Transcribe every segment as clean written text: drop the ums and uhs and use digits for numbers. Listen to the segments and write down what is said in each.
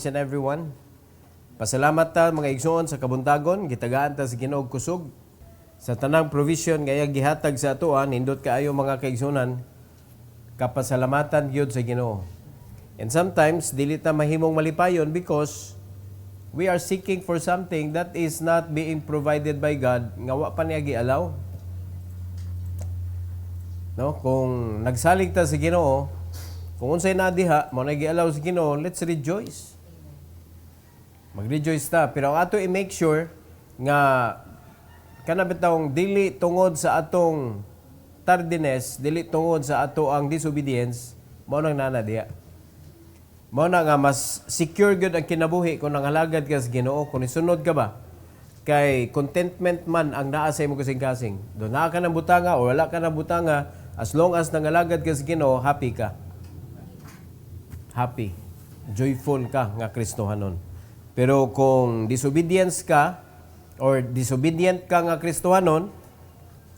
each and everyone. Pasalamat ta mga igsoon sa kabuntagon, gitagaan ta sa Ginoo kusog sa tanang provision nga gihatag sa atoa, nindot kaayo mga kaigsunan, kapasalamatan gyud sa Ginoo. And sometimes dili ta mahimong malipayon because we are seeking for something that is not being provided by God nga wa pa niya gialaw. No, kung nagsalig ta sa Ginoo, kung unsay na diha mo na gialaw sa Ginoo, let's rejoice. Mag-rejoice ta, pero ang ato i-make sure nga kana bitawng dili tungod sa atong tardiness, dili tungod sa ato ang disobedience, mao nang nana diha. Mao na nga mas secure gyud ang kinabuhi kung nangalagad ka sa Ginoo, kung isunod ka ba. Kay contentment man ang naa sa imong kasing-kasing. Do naa ka ng butanga o wala ka ng butanga, as long as nangalagad ka sa Ginoo, happy ka. Happy. Joyful ka nga Kristohanon. Pero kung disobedience ka or disobedient ka nga Kristohanon,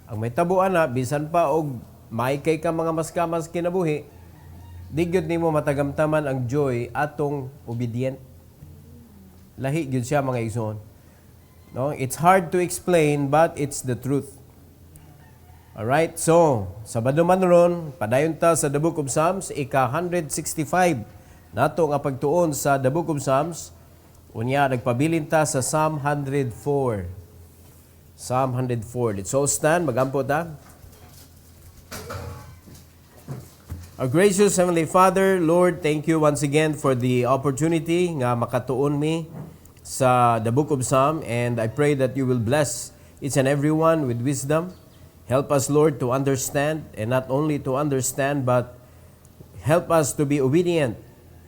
ang may tabuan na bisan pa og maikay ka mga maskamas kinabuhi, di gyud nimo matagamtaman ang joy atong obedient. Lahi gyud siya mga igsoon. No, it's hard to explain but it's the truth. All right, so Sabado man ron, padayon ta sa the Book of Psalms, ika 165 nato nga pagtuon sa the Book of Psalms. Unya nagpabilin ta sa Psalm 104. Psalm 104. Let's all stand, magampo ta. Our gracious Heavenly Father, Lord, thank you once again for the opportunity nga makatuon mi sa the Book of Psalm, and I pray that you will bless each and everyone with wisdom. Help us, Lord, to understand, and not only to understand, but help us to be obedient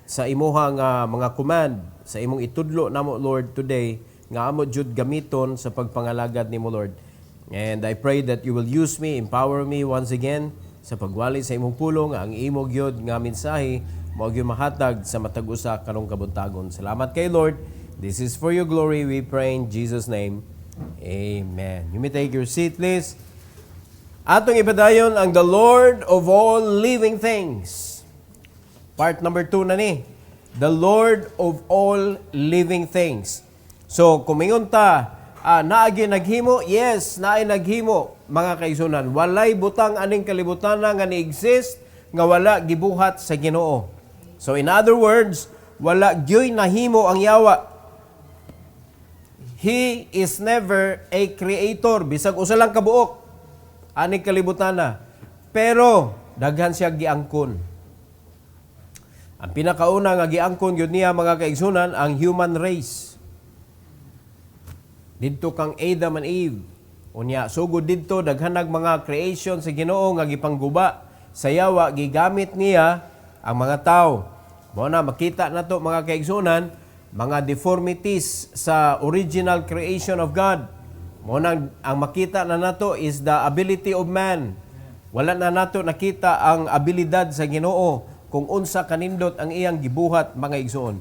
sa imuhang mga command, sa imong itudlo namo, Lord, today, nga amo jud gamiton sa pagpangalagad nimo, Lord. And I pray that you will use me, empower me once again sa pagwali sa imong pulong, ang imo gyud nga mensahe mao gyud mahatag sa matag usa karong kabuntagon. Salamat kay Lord. This is for your glory, we pray in Jesus' name. Amen. You may take your seat, please. Atong ipadayon ang the Lord of all living things. Part number 2 na ni. The Lord of all living things. So, kumingon ta, naagi naghimo? Yes, naay naghimo, mga kaigsunan. Walay butang aning kalibutan nga ni-exist, nga wala gibuhat sa Ginoo. So, in other words, wala gyoy nahimo ang yawa. He is never a creator. Bisag usa lang kabuok aning kalibutan na. Pero, daghan siya giangkon. Ang pinakauna nga giangkon gyud niya mga kaigsunan ang human race. Didto kang Adam and Eve. Unya sugod didto daghanag mga creation sa Ginoo nga gipangguba sa yawa, gigamit niya ang mga tawo. Mao na makita nato mga kaigsunan mga deformities sa original creation of God. Mao na ang makita na nato is the ability of man. Wala na nato nakita ang abilidad sa Ginoo kung unsa kanindot ang iyang gibuhat mga igsoon.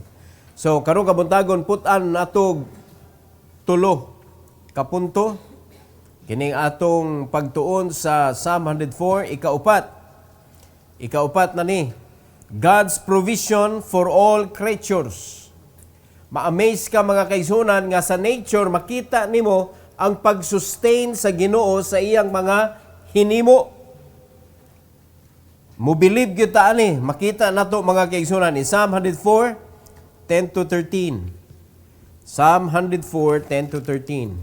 So karong kabuntagon putan natog tulo kapunto kining atong pagtuon sa Psalm 104 ikaupat. Ikaupat na ni God's provision for all creatures. Ma-amaze ka mga kaigsunan nga sa nature makita nimo ang pag-sustain sa Ginoo sa iyang mga hinimo. Mubilib gyud ta ani, makita nato mga kaigsunan in Psalm 104 10 to 13. Psalm 104 10 to 13.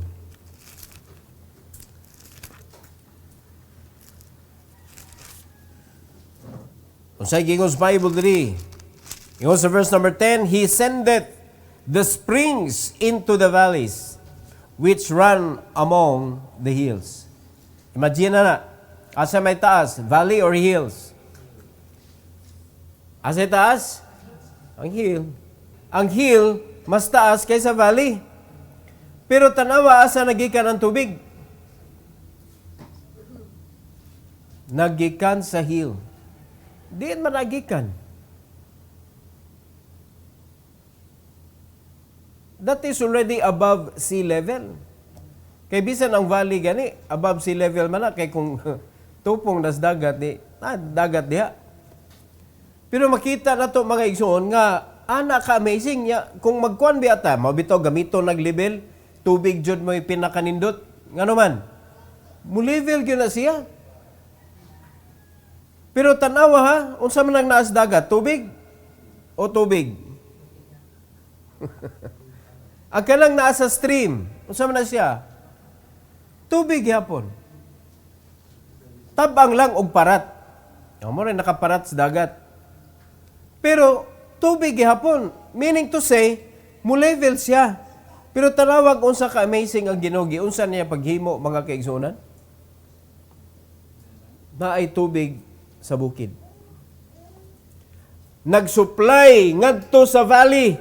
Unsay gingos Bible diri? Ingon sa verse number 10, He sendeth the springs into the valleys which run among the hills. Imagine na asa may taas, valley or hills? Asa taas? Ang hill. Ang hill, mas taas kaysa valley. Pero tanawa, asa nagikan ang tubig? Nagikan sa hill. Diin man nagikan. That is already above sea level. Kay bisan ang valley gani, above sea level man na. Kay kung tupong nas dagat, dagat diha. Pero makita na to mga igsoon nga Ana ka amazing nya kung magkuan biata mabitaw gamito nag-level tubig jud mo pinakanindot ngano man mo level gyud na siya. Pero tanawa ha, unsa man ang naas dagat, tubig o tubig? Ang kanang naa sa stream, unsa man na siya? Tubig yapon. Tabang lang og parat. Mo rin nakaparat sa dagat. Pero tubig yapon, meaning to say, mo level siya. Pero tanawag unsa ka amazing ang Ginoo, unsa niya paghimo mga kaigsunan? Na ay tubig sa bukid. Nag-supply ngadto sa valley.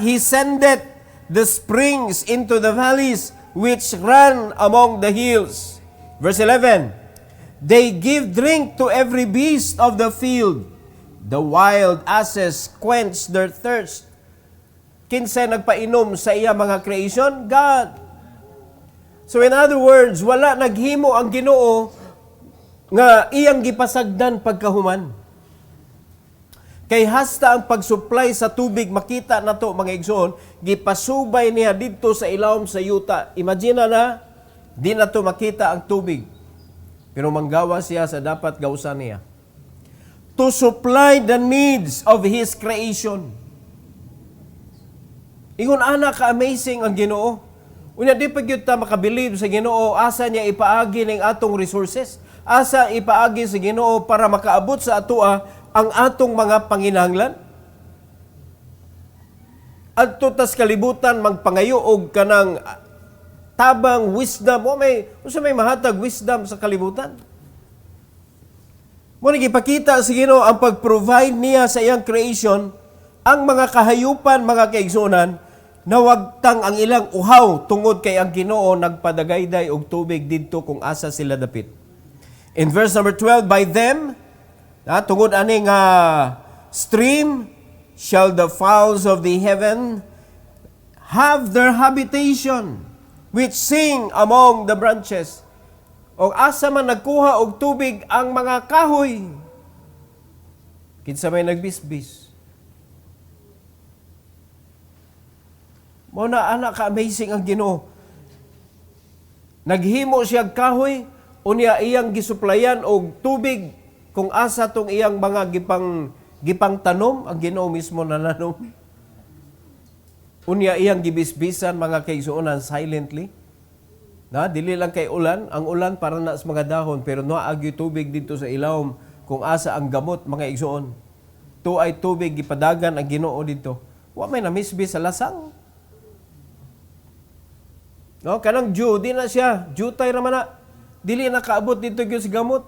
He sendeth the springs into the valleys which run among the hills. Verse 11, they give drink to every beast of the field. The wild asses quench their thirst. Kinsay nagpainom sa iya mga creation? God. So in other words, wala naghimo ang Ginoo nga iyang gipasagdan pagkahuman. Kay hasta ang pag-supply sa tubig, makita na to mga igsoon, gipasubay niya dito sa ilawom sa yuta. Imagine na, di na to makita ang tubig. Pero manggawa siya sa dapat gawsan niya. To supply the needs of His creation. Ingon ana ka amazing ang Ginoo. Unya di pagyud ta makabilib sa Ginoo asa niya ipaagi ning atong resources. Asa ipaagi sa Ginoo para makaabot sa atoa ang atong mga panginahanglan. Adto tas kalibutan magpangayo og kanang tabang wisdom. Unsa may mahatag wisdom sa kalibutan? Mo nagipakita sa Ginoo ang pag-provide niya sa iyang creation ang mga kahayupan, mga kaigsunan, na wagtang ang ilang uhaw tungod kay ang Ginoo nagpadagayday og tubig didto kung asa sila dapit. In verse number 12, by them, tungod aning stream, shall the fowls of the heaven have their habitation, which sing among the branches. O asa man nagkuha og tubig ang mga kahoy, kinsa may nagbisbis. Mo na ana ka amazing ang Ginoo. Naghimo siya og kahoy, unya iyang gisuplayan og tubig kung asa tong iyang mga gipang tanom, ang Ginoo mismo nananom. Unya iyang gibisbisan mga kaigsuonan silently. Dili lang kay ulan, ang ulan para na sa mga dahon, pero naagi tubig dito sa ilawom kung asa ang gamot mga igsuon. To ay tubig gipadagan ang Ginoo dito. Wa may namisbis sa lasang. Kanang Jew, di na siya. Jutay naman na. Dili na kaabot dito gyud sa gamot.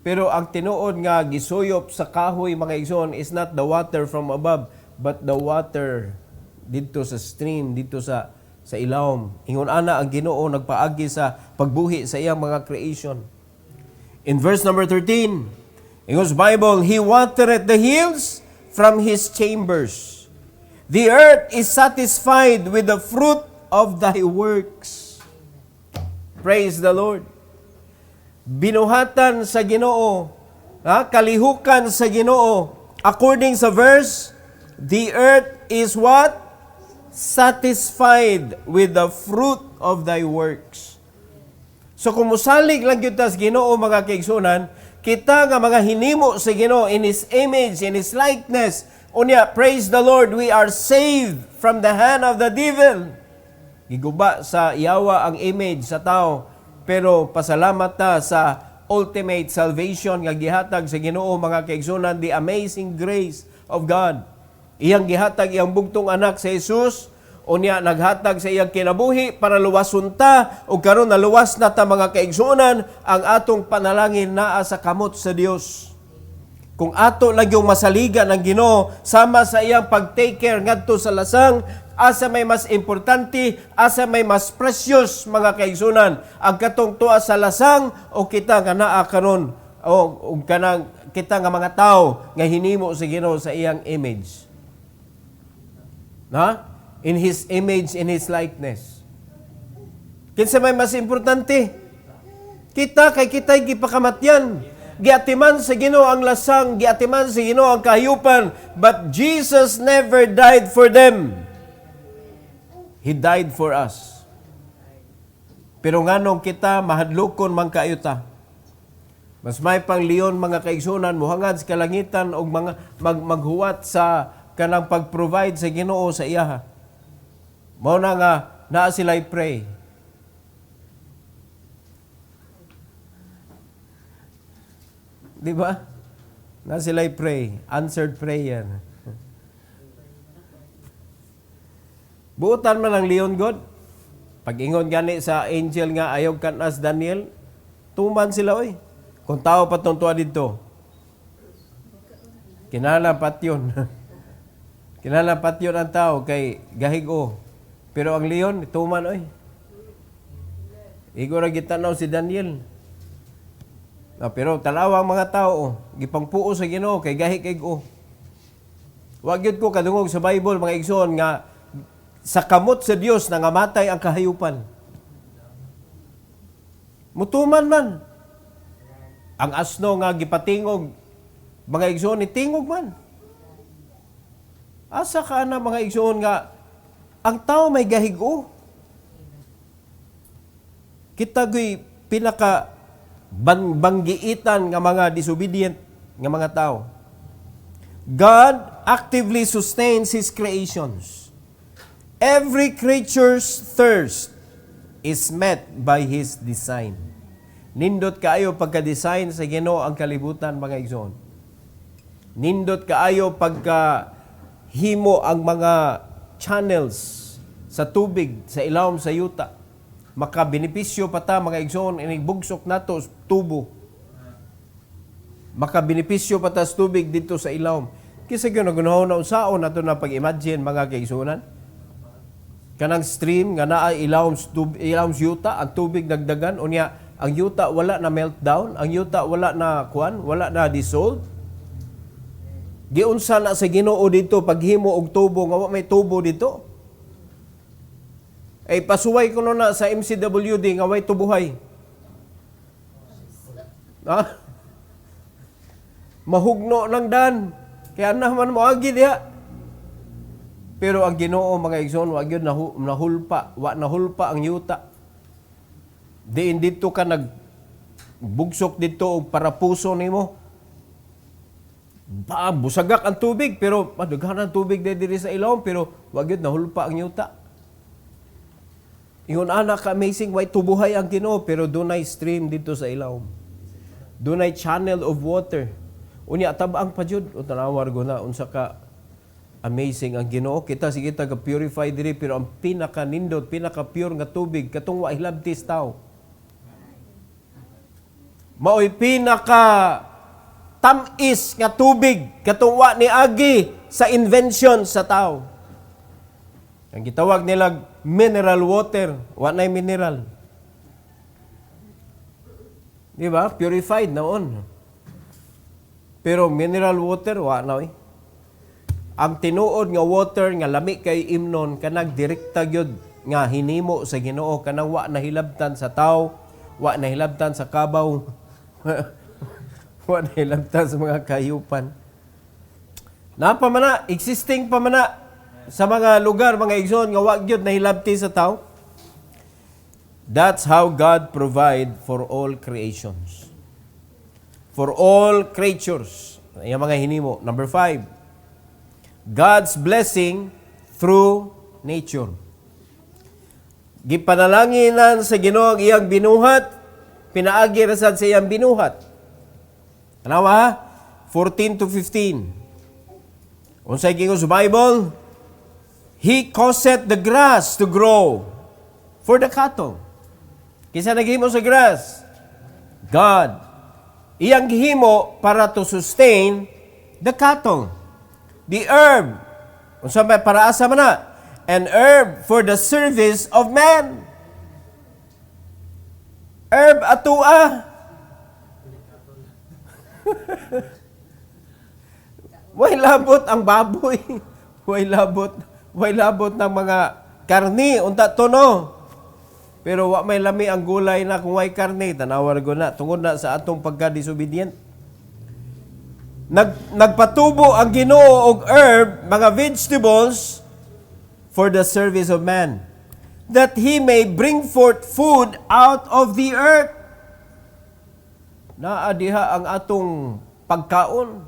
Pero ang tinuod nga gisuyop sa kahoy mga igsoon is not the water from above, but the water dito sa stream, dito sa ilawom. Ingon ana ang Ginoo nagpaagi sa pagbuhi sa iyang mga creation. In verse number 13, ingon sa Bible, He watereth the hills from His chambers. The earth is satisfied with the fruit of Thy works. Praise the Lord. Binuhatan sa Ginoo, kalihukan sa Ginoo. According sa verse, the earth is what? Satisfied with the fruit of Thy works. So kung musalig lang yun tas Ginoo mga kaigsunan, kita nga mga hinimo sa Ginoo in His image, in His likeness. Unya, praise the Lord, we are saved from the hand of the devil. Giguba sa yawa ang image sa tao, pero pasalamat ta sa ultimate salvation nga gihatag sa Ginoo mga kaigsunan, the amazing grace of God. Iyang gihatag iyang bugtong anak sa Jesus, unya naghatag sa iyang kinabuhi para luwason ta, o karon naluwas na ta mga kaigsunan ang atong panalangin naa sa kamot sa Dios. Kung ato lang yung masaligan ng Ginoo sama sa iyang pag-take care ngadto sa lasang, asa may mas importante, asa may mas precious mga kaigsunan, ang katong tuwa sa lasang o kita nga naa karon o kanang kita nga mga tao nga hinimo sa Ginoo sa iyang image. In His image, in His likeness. Kinsa may mas importante? Kita kay kita'y gipakamatyan. giatiman sa Ginoo ang lasang, giatiman sa Ginoo ang kahayupan, but Jesus never died for them. He died for us. Pero nganong kita mahadlokon man kayo ta. Mas may pangliyon mga kaigsunan muhangad sa kalangitan og mga maghuwat sa kanang pag-provide sa Ginoo sa iya. Mao na nga naa sila'y pray. Di ba? Na sila'y pray. Answered prayer. Buutan man ang Leon God. Pag-ingon gani sa angel nga ayaw kanas Daniel, tuman sila oy. Kung tao patungtua dito. Kinalapat yun. Kinalapat yun ang tao kay gahigo. Pero ang Leon, tuman oy. Igo ra gitanaw si Daniel. Pero talawang mga tao, gipangpuo sa Ginoo kay gahi kay go. Wa gyud ko kadungog sa Bible mga igsoon nga sa kamot sa Dios nangamatay ang kahayupan. Mutuman man. Ang asno nga gipatingog mga igsoon ni tingog man. Asa ka na mga igsoon nga ang tao may gahigo. Kita gay pinaka banggiitan nga mga disobedient nga mga tao. God actively sustains His creations. Every creature's thirst is met by His design. Nindot kaayo pagka-design sa Ginoo ang kalibutan mga igsoon. Nindot kaayo pagka-himo ang mga channels sa tubig, sa ilawom, sa yuta. Makabenepisyo pa ta mga igsoon inibugsok nato tubo. Makabenepisyo pa ta sa tubig dito sa ilawom. Kisa gyud nagunahon na unsaon nato na pag-imagine mga kaigsuonan. Kanang stream nga naa ilawom yuta, ang tubig nagdagan unya ang yuta wala na meltdown, ang yuta wala na wala na dissolve. Giunsa na sa Ginoo dito paghimo og tubo nga wa may tubo dito. Ay pasuway ko na sa MCWD nga way tubuhay. Ha? Mahugno lang dan. Kaya naman mo agi diha. Pero ang Ginoo mga igsoon wa gyud nahulpa, wa nahulpa ang yuta. Diin dito ka nagbugsok dito og para puso nimo. Busagak ang tubig pero madaghan ang tubig diri sa ilawom pero wa gyud nahulpa ang yuta. Ingon anak amazing way tubuhay ang Ginoo pero dunay stream dito sa ilawom. Dunay channel of water. Unya tabang pa jud o tanawar go na unsa ka amazing ang Ginoo. Kita sige ta purify diri pero ang pinaka nindot, pinaka pure nga tubig katong wa hilabtis tao. Maoy pinaka tamis nga tubig katong wa ni agi sa invention sa tao. Ang gitawag nila mineral water, wa nay mineral. Di ba? Purified naon. Pero mineral water, wa na eh. Ang tinuod nga water nga lami kay imnon kanang direkta gyud nga hinimo sa Ginoo kanang wa nahilabtan sa tao, wa nahilabtan sa kabaw, wa nahilabtan sa mga kayupan. Napamana, existing pamana sa mga lugar, mga igsoon nga wa gyud nahilabti sa tao. That's how God provide for all creations. For all creatures. Yung mga hinimo. Number 5. God's blessing through nature. Gipanalanginan sa Ginoo ang iyang binuhat, pinaagi ra sad sa iyang binuhat. Tanawa 14 to 15. Unsay gingon sa Bible? He caused the grass to grow for the cattle. Kisa naghimo sa grass? God. Iyang gihimo para to sustain the cattle. The herb. Unsa may para asa man na? An herb for the service of man. Herb atua. Way labot ang baboy. Way labot ng mga karni, unta tono. Pero wa may lami ang gulay na kung way karni, tanawar ko na, tungod na sa atong pagka-disobedient. Nagpatubo ang Ginoo og herb, mga vegetables, for the service of man, that He may bring forth food out of the earth. Naa diha ang atong pagkaon.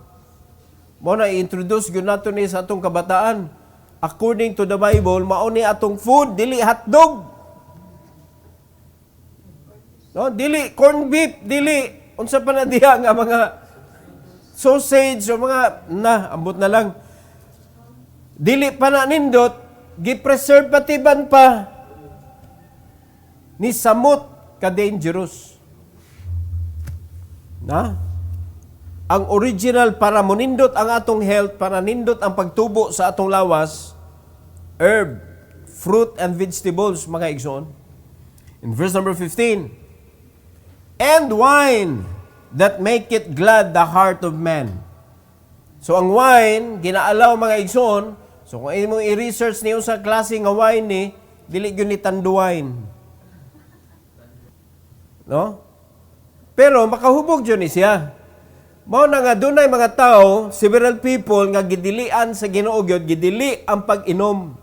Mo na i-introduce gyud nato ni sa atong kabataan. According to the Bible, mao ni atong food, dili hotdog. No, dili corn beef, dili unsa pa na diha nga mga sausage o mga ambot na lang. Dili pa na nindot, gi-preservativan pa ni samot ka dangerous. Na? Ang original para monindot ang atong health, para nindot ang pagtubo sa atong lawas, herb, fruit and vegetables, mga igsoon. In verse number 15, and wine that make it glad the heart of man. So ang wine, ginaalaw mga igsoon. So kung imong i-research niyo sa klase nga wine ni, dili gyud ni tandu wine. No? Pero makahubog yun ni siya. Mao na nga dunay mga tao, several people nga gidilian sa Ginoo gyud, gidili ang pag-inom.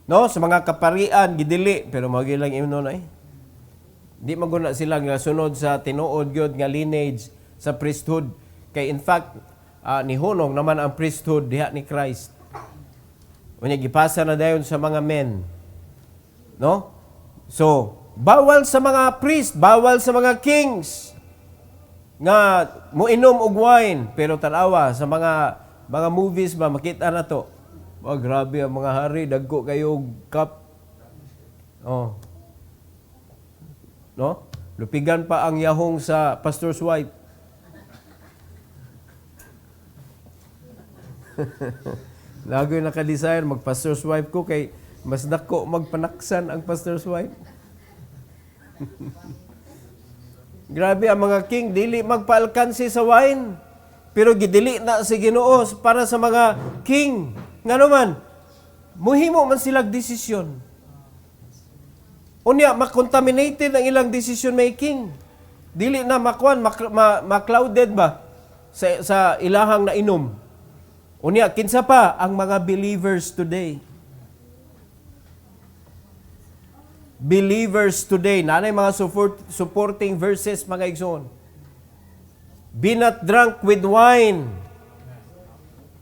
No, sa mga kaparian gidili, pero mao gyud lang inom na eh. Di maguna sila nga sunod sa tinuod gyud nga lineage sa priesthood. Kay in fact, ni Hunong naman ang priesthood diha ni Christ. Unya gipasa na dayon sa mga men. No? So, bawal sa mga priest, bawal sa mga kings nga moinom og wine, pero tanawa sa mga movies ba makita na to. Oh, grabe ang mga hari, dagko kayo og cup. Oh. No? Lupigan pa ang yahong sa pastor's wife. Lagoy naka-design mag-pastor's wife ko kay mas dako magpanaksan ang pastor's wife. Grabe ang mga king, dili magpaalkansi sa wine. Pero gidili na si Ginoo para sa mga king. Nga naman, muhimo man silang desisyon. Unya, makontaminated ang ilang decision making. Dili na makuan, maclouded ba sa ilahang na inom. Unya, kinsa pa ang mga believers today. Believers today, nanay mga supporting verses, mga igsoon. Be not drunk with wine.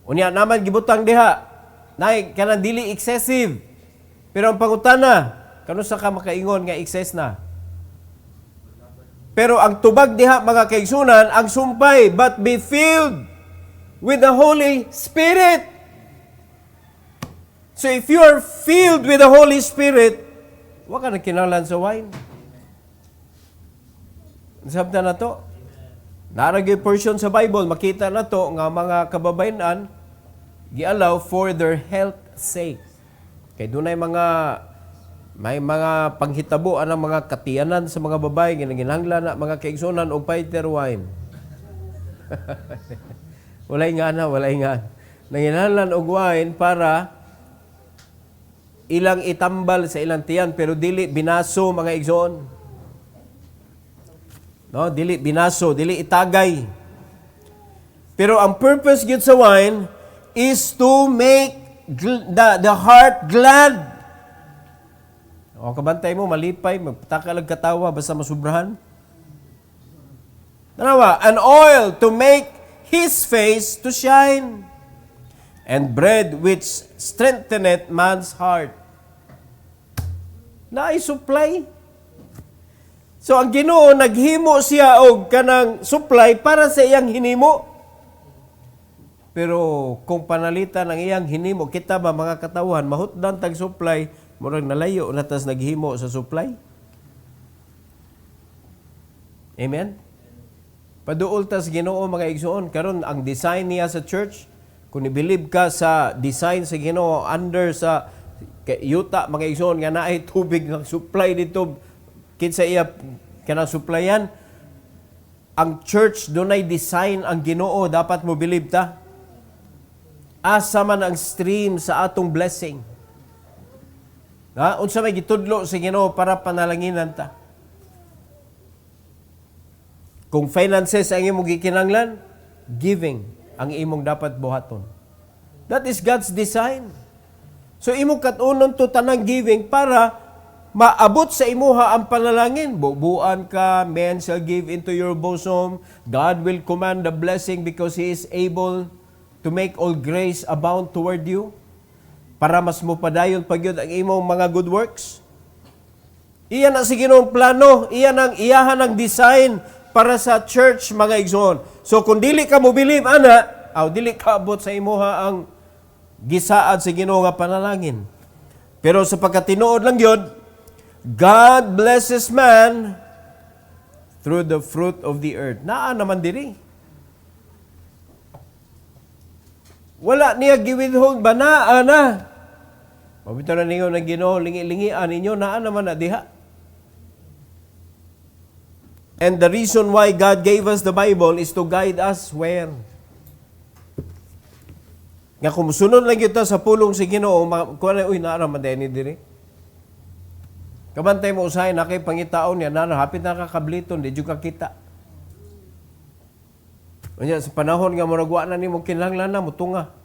Unya, naman gibutang diha. Nay, kanang dili excessive. Pero ang pangutana, kano sa ka makaingon nga excess na. Pero ang tubag diha mga kaigsunan, ang sumpay, but be filled with the Holy Spirit. So if you are filled with the Holy Spirit, wa ka na kinahanglan sa wine. Sabta na to. Naragay portion sa Bible, makita na to nga mga kababayan gialaw for their health sake. Kay dunay may mga panghitabo ang mga katiyanan sa mga babae, ginahanglan na mga kaigsunan o fighter wine. walay nga. Nanginahanglan og wine para ilang itambal sa ilang tiyan, pero dili binaso mga igsoon. No, dili binaso, dili itagay. Pero ang purpose gyud sa wine is to make the heart glad. O kabantay mo, malipay, magpatakalag katawa, basta masubrahan. Tanawa, an oil to make his face to shine, and bread which strengtheneth man's heart. Supply. So ang Ginoo naghimo siya og kanang supply para sa iyang hinimo. Pero kung panalitan ang iyang hinimo, kita ba mga katawan, mahutdan tag supply, murag nalayo na tas naghimo sa supply. Amen? Paduol tas Ginoo mga igsoon, karon ang design niya sa church, kung i-believe ka sa design sa Ginoo under sa yuta mga igsoon nga naay tubig ng supply dito, kinsa iya kanang supplyan, ang church dunay design ang Ginoo, dapat mo believe ta. Asa man ang stream sa atong blessing. Unsa may gitudlo sa Ginoo para panalanginan ta. Kung finances ang imong gikinahanglan, giving ang imong dapat buhaton. That is God's design. So imong katunon to tanang giving para maabot sa imuha ang panalangin. Bubuan ka, men shall give into your bosom. God will command the blessing because He is able to make all grace abound toward you. Para mas mupadayon pagyud ang imong mga good works. Iyan ang Ginoong plano, iyan ang iyahan ang design para sa church, mga igsoon. So kung dili ka mo believe ana, dili ka abot sa imuha ang gisaad sa Ginoo nga panalangin. Pero sa pagkatinuod lang yun, God blesses man through the fruit of the earth. Naa naman diri. Wala niya giwidhong banaa na. Mabito na ninyo ng Ginoo, lingi-lingian ninyo, naa naman na diha. And the reason why God gave us the Bible is to guide us where? Nga kung sunod lang kita sa pulong si Ginoo, kuha na, naa naman din diri. Kabantay mo usahay na kay pangitaon niya, hapit na kakabliton, di juga kita. Sa panahon nga muragwa na ni mo kinahanglan na mutunga.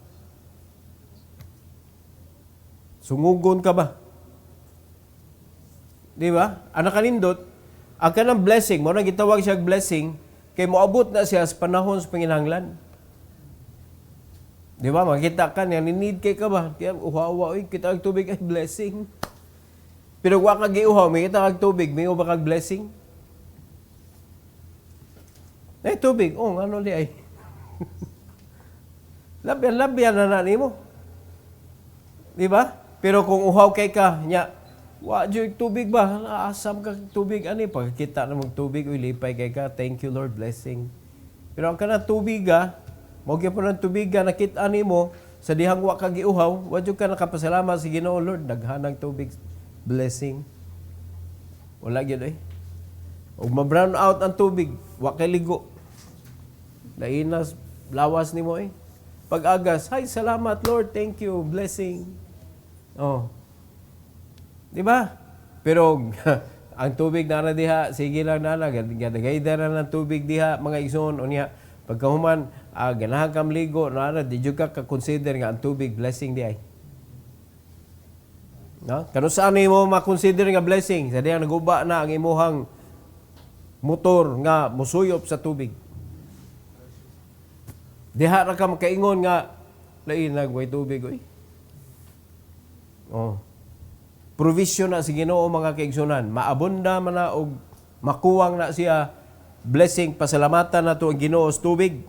Sungugon ka ba? Di ba? Anak kanindot, ang kanang blessing, mo na gitawag siya blessing, kay moabot na siya sa panahon sa panginahanglan. Di ba? Makita ka niya, ninid kay ka ba? Kaya uhawa, kita ang tubig ay blessing. Pero wa kag giuhaw, may kita kag tubig, may uba kag blessing. Ay, tubig. Ano di ay? Labyan na nimo. Di ba? Pero kung uhaw kay ka, nya, wa jud tubig ba? Asam ka tubig ani pag kita na mong tubig, lipay kay ka. Thank you Lord, blessing. Pero ang kana tubig mo gyud po ng tubig nakita nimo sa dihang wa ka giuhaw, wa jud ka nakapasalamat sa Ginoo Lord, daghanang tubig, blessing. Wala gyud ug ma-brown out ang tubig, wa kay ligo. Lainas lawas nimo Pag-agas, hay salamat Lord, thank you, blessing. Di ba? Pero ang tubig na diha, sige lang na gadagayda na ng tubig diha, mga igsoon, unya, pagkahuman, ganahan kam ligo, di jud ka consider nga ang tubig, blessing di ay. No? Kano saan mo ma-consider nga blessing? Sa diyang naguba na ang imuhang motor nga musuyop sa tubig. Diha ra ka makaingon nga, lain nagway tubig, provision na si Ginoo mga kaigsunan. Maabunda man na og makuwang na siya blessing, pasalamatan na to ang Ginoo sa tubig.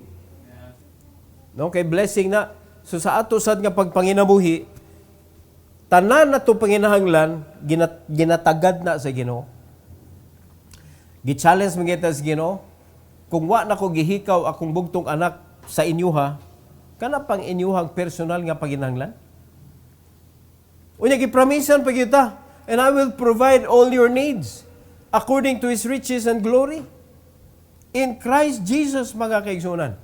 No, kay blessing na. So sa ato sad nga pagpanginabuhi, tanan na to panginahanglan ginatagad na sa Ginoo. Gi-challenge magita sa Ginoo, kung wa na ko gihikaw akong bugtong anak sa inyuha, kana pang inyuhang personal nga paginahanglan. Unya gipromisan pa kita, and I will provide all your needs according to His riches and glory in Christ Jesus, mga kaigsunan.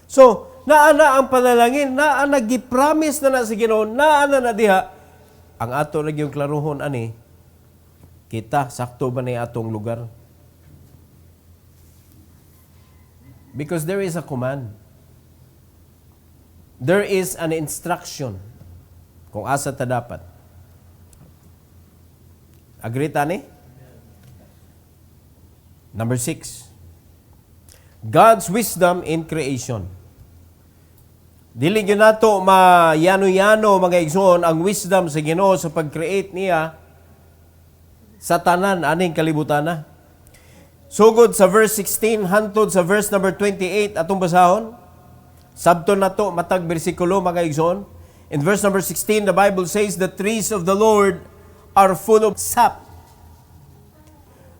So, naana ang panalangin, naana gipromise na sa Ginoo, naana na diha, ang ato na yung klaruhon ani, kita, sakto ba na atong lugar? Because there is a command. There is an instruction kung asa ta dapat. Agree tani? Number 6. God's wisdom in creation. Dili gyud nato mayano-yano mga igsoon ang wisdom sa Ginoo sa pag-create niya sa tanan aning kalibutan na. Sugod sa verse 16 hantod sa verse number 28 atong basahon. Sabton nato matag bersikulo mga igsoon. In verse number 16 the Bible says the trees of the Lord are full of sap.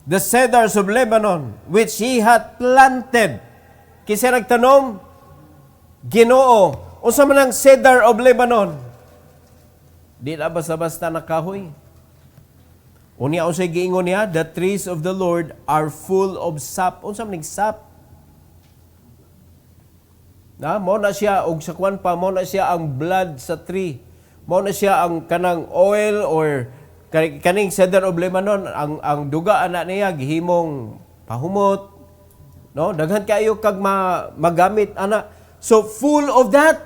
The cedars of Lebanon, which He hath planted. Kisa nagtanom, Ginoo, unsa man ang cedar of Lebanon? Di na basta-basta nakahoy. Unya unsay giingon niya, the trees of the Lord are full of sap. Unsa man ning sap? Mo na siya og sa kwan pa, mo na siya ang blood sa tree. Mo na siya ang kanang oil or kaning cedar of Lebanon, ang duga ana niya gihimong pahumot, no? Daghan kayo kag magamit ana. So full of that.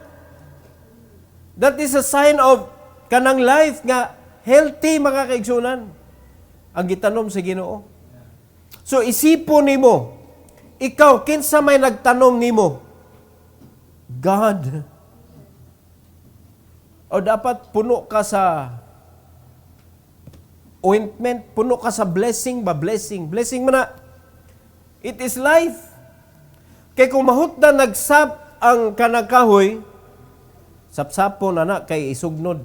That is a sign of kanang life nga healthy, mga kaigsunan. Ang gitanom sa Ginoo. So isipon nimo, ikaw kinsa may nagtanom nimo? God. O dapat puno ka sa ointment, puno ka sa blessing ba? Blessing mo na. It is life. Kay kung mahutda nagsap ang kanang kahoy, sapsapon na kay isugnod.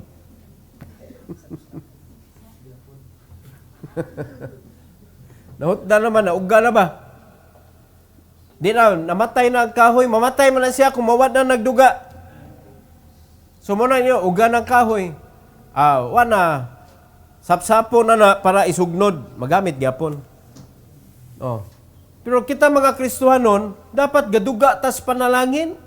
Nahutda naman, nauga na ba? Di na, namatay na ang kahoy, mamatay man na siya kung mawad na nagduga. So muna niyo, uga ng kahoy. Wana, sapsapon na para isugnod, magamit gyapon. Oh. Pero kita mga Kristohanon, dapat gaduga tas panalangin.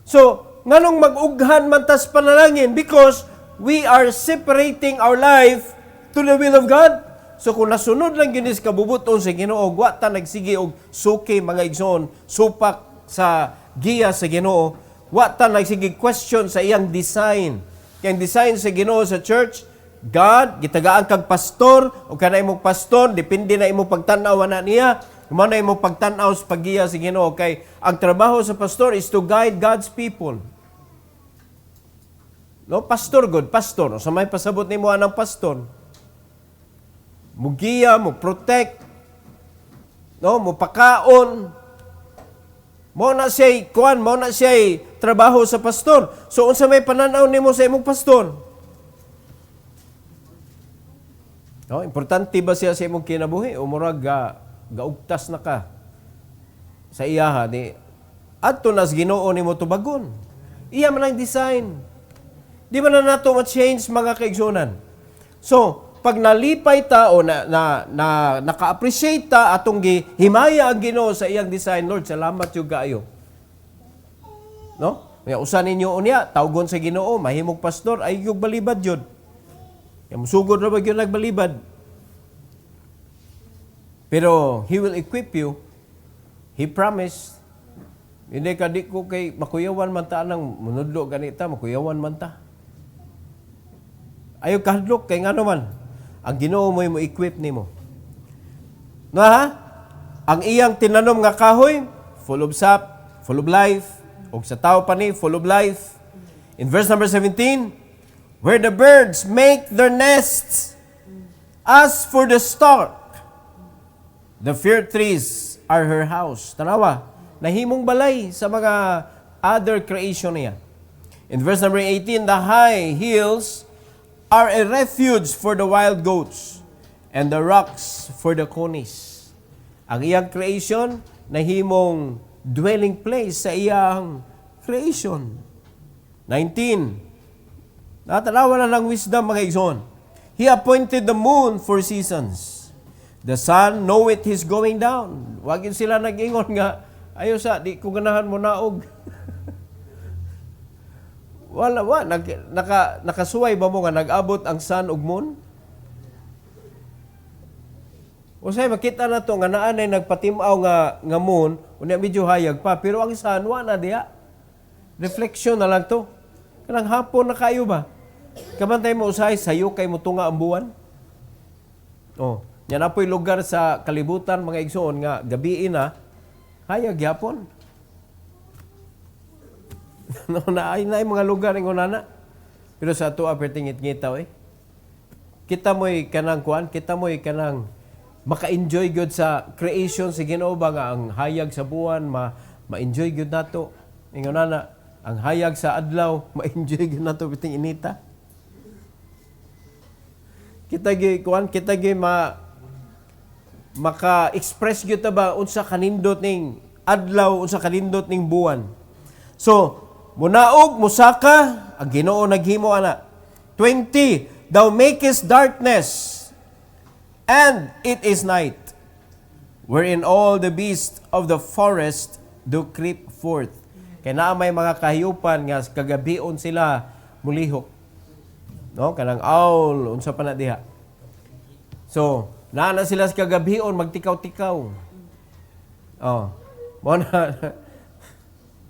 So, nganong mag-ughan man tas panalangin? Because we are separating our life to the will of God. So, kung nasunod lang ginis kabubuton sa Ginoo, wata nagsige og suki mga igsoon, supak sa giya sa Ginoo, wata nagsige question sa iyang design. Kaya design sa Ginoo sa church, God, gitagaan kag pastor, o kanay mong pastor, depende na imong pagtanaw na niya, kung na imong pagtanaw sa paggiya sa Ginoo. Kay ang trabaho sa pastor is to guide God's people. No, pastor good, pastor. Sa may pasabot nimo anang pastor. Mugiya, mo protect, no, mo pakaon. Mo na siya kuan, mo na siya trabaho sa pastor. So unsa may pananaw nimo sa imong pastor? No, importante ba siya sa imong kinabuhi o murag gaugtas na ka sa iyaha ni adto nas Ginoo nimo tubagon. Iya man ang design. Di ba na nato ma-change mga kaigsunan? So, pag nalipay ta o naka-appreciate ta atong himaya ang Ginoo sa iyang design, Lord, salamat yung kaayo. No? Kaya usan ninyo unya, tawgon sa Ginoo, mahimog pastor, ay yung balibad yun. Kaya musugod na ba yun nagbalibad? Pero He will equip you. He promised. Hindi ka di ko kay makuyawan man ta nang munudlo ganita, makuyawan man ta. Ayaw kahadlok kay ngano man. Ang Ginoo mo equip nimo. No ha? Ang iyang tinanom nga kahoy, full of sap, full of life, ug sa tao pa ni full of life. In verse number 17, where the birds make their nests, as for the stork, the fir trees are her house. Tanawa, nahimong balay sa mga other creation niya. In verse number 18, the high hills are a refuge for the wild goats, and the rocks for the conies. Ang iyang creation, nahimong dwelling place sa iyang creation. 19, natanawa na ng wisdom mga igsoon. He appointed the moon for seasons. The sun knoweth his going down. Wag yun sila nag-ingon nga, ayo sa, di ko ganahan mo naog. Wala, nakasuway ba mo nga nag-abot ang sun ug moon? O say makita na to nga naanay nagpatimaw nga moon, unya medyo hayag pa, pero ang sun wala diha. Reflection na lang to. Kanang hapon na kayo ba? Kamantay mo usahay, sayo kay mo tunga ang buwan. Oh, yan na po'y lugar sa kalibutan, mga igsoon, nga gabi na, hayag yapon. No, naay mga lugar ng unana. Pero sa ato, apertingit ngitaw Kita mo'y kanang kuan, kita mo'y kanang maka-enjoy good sa creation sa Ginoo ba nga ang hayag sa buwan, ma-enjoy good nato. Ingon na, ang hayag sa adlaw, ma-enjoy good nato biting inita. Kita maka-express gyud ta ba unsa kanindot ning adlaw, unsa kanindot ning buwan. So, munaog musaka ang Ginoo naghimo ana. 20, thou makest darkness and it is night, wherein all the beasts of the forest do creep forth. Kaya na may mga kahiyupan nga kagabion sila mulihok. No, kanang owl, unsa pa na diha. So, naana sila sa kagabion magtikaw-tikaw. Oh, mo na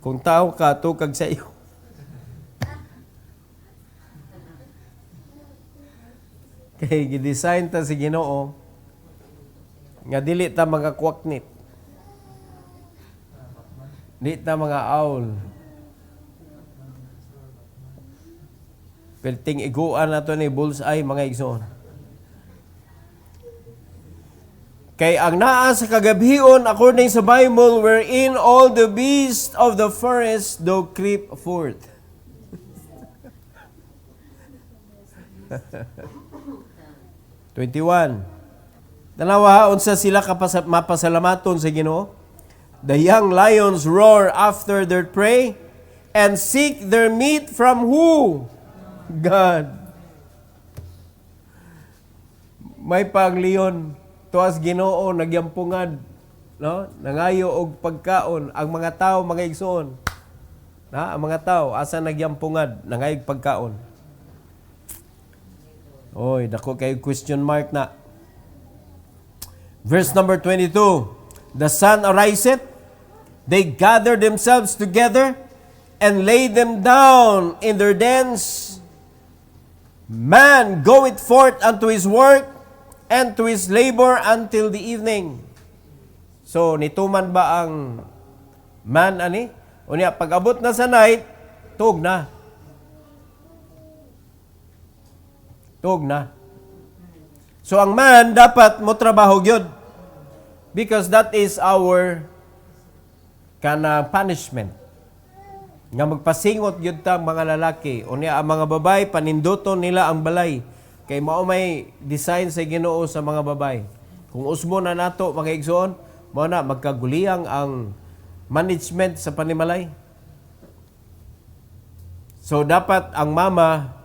Kung tao ka, tukag sa iyo. Kay gidesign ta si Ginoo nga dili ta mga kwaknit. Di ta mga owl. Perting iguan nato ni bullseye mga igsoon. Kay ang naa sa kagabhion according sa Bible wherein all the beasts of the forest do creep forth. Tanawa, unsa sila mapasalamaton sa Ginoo? The young lions roar after their prey and seek their meat from who? God. May pang-leon tuas Ginoo nagyampungad, no? Nangayo og pagkaon ang mga tao mga igsoon. Ang mga tao asa nagyampungad nangayog pagkaon. Oy, dako kay question mark na. Verse number 22. The sun ariseth, they gather themselves together and lay them down in their dens. Man goeth forth unto his work and to his labor until the evening. So, nituman ba ang man ani? Unya, pag abot na sa night, tug na. Tug na. So, ang man dapat mo trabaho gyud. Because that is our punishment. Nga magpasingot gyud ta mga lalaki. Unya, ang mga babay, paninduton nila ang balay. Kay mao may design sa Ginoo sa mga babay. Kung usmo na nato mga igsoon, mao na magkaguliyang ang management sa panimalay. So dapat ang mama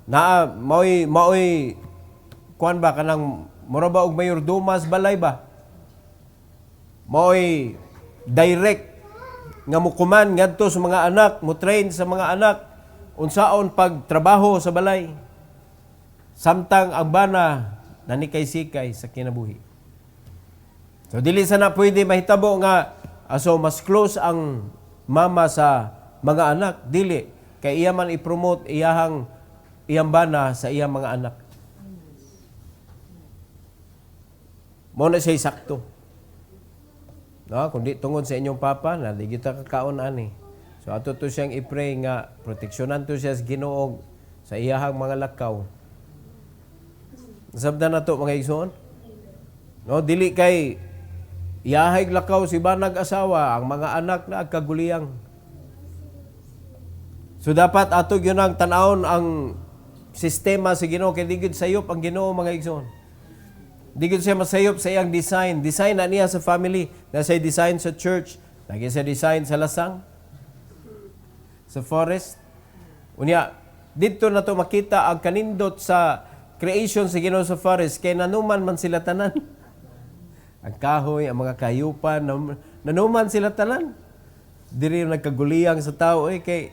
na maoy kuan ba kanang mura ba og mayordomas balay ba? Maoy direct nga mukuman ngadto sa mga anak, mo train sa mga anak unsaon pagtrabaho sa balay. Samtang ang bana nanikay-sikay sa kinabuhi. So dili sana pwede mahitabo nga mas close ang mama sa mga anak, dili kay iya man i-promote iyang bana sa iyang mga anak. Mo na siya sakto. No, kundi tungod sa inyong papa na di kita kakaon ani. So ato to siyang i-pray nga proteksyonan to siya sa Ginoo sa iyang mga lakaw. Sabda na to mga igsoon. No, dili kay iyahay lakaw si banag asawa ang mga anak na agkaguliyang. So dapat ato gyud ang tan-awon ang sistema sa Ginoo kay digid sayop ang Ginoo mga igsoon. Digid siya masayop sa iyang design. Design na niya sa family, na siya design sa church, lagi siya design sa lasang, sa forest. Unya, dito na to makita ang kanindot sa creation sa Ginoo sa forest kay nanuman man sila tanan. Ang kahoy, ang mga kayupan, nanuman sila tanan. Diri nagkaguliyang sa tao kay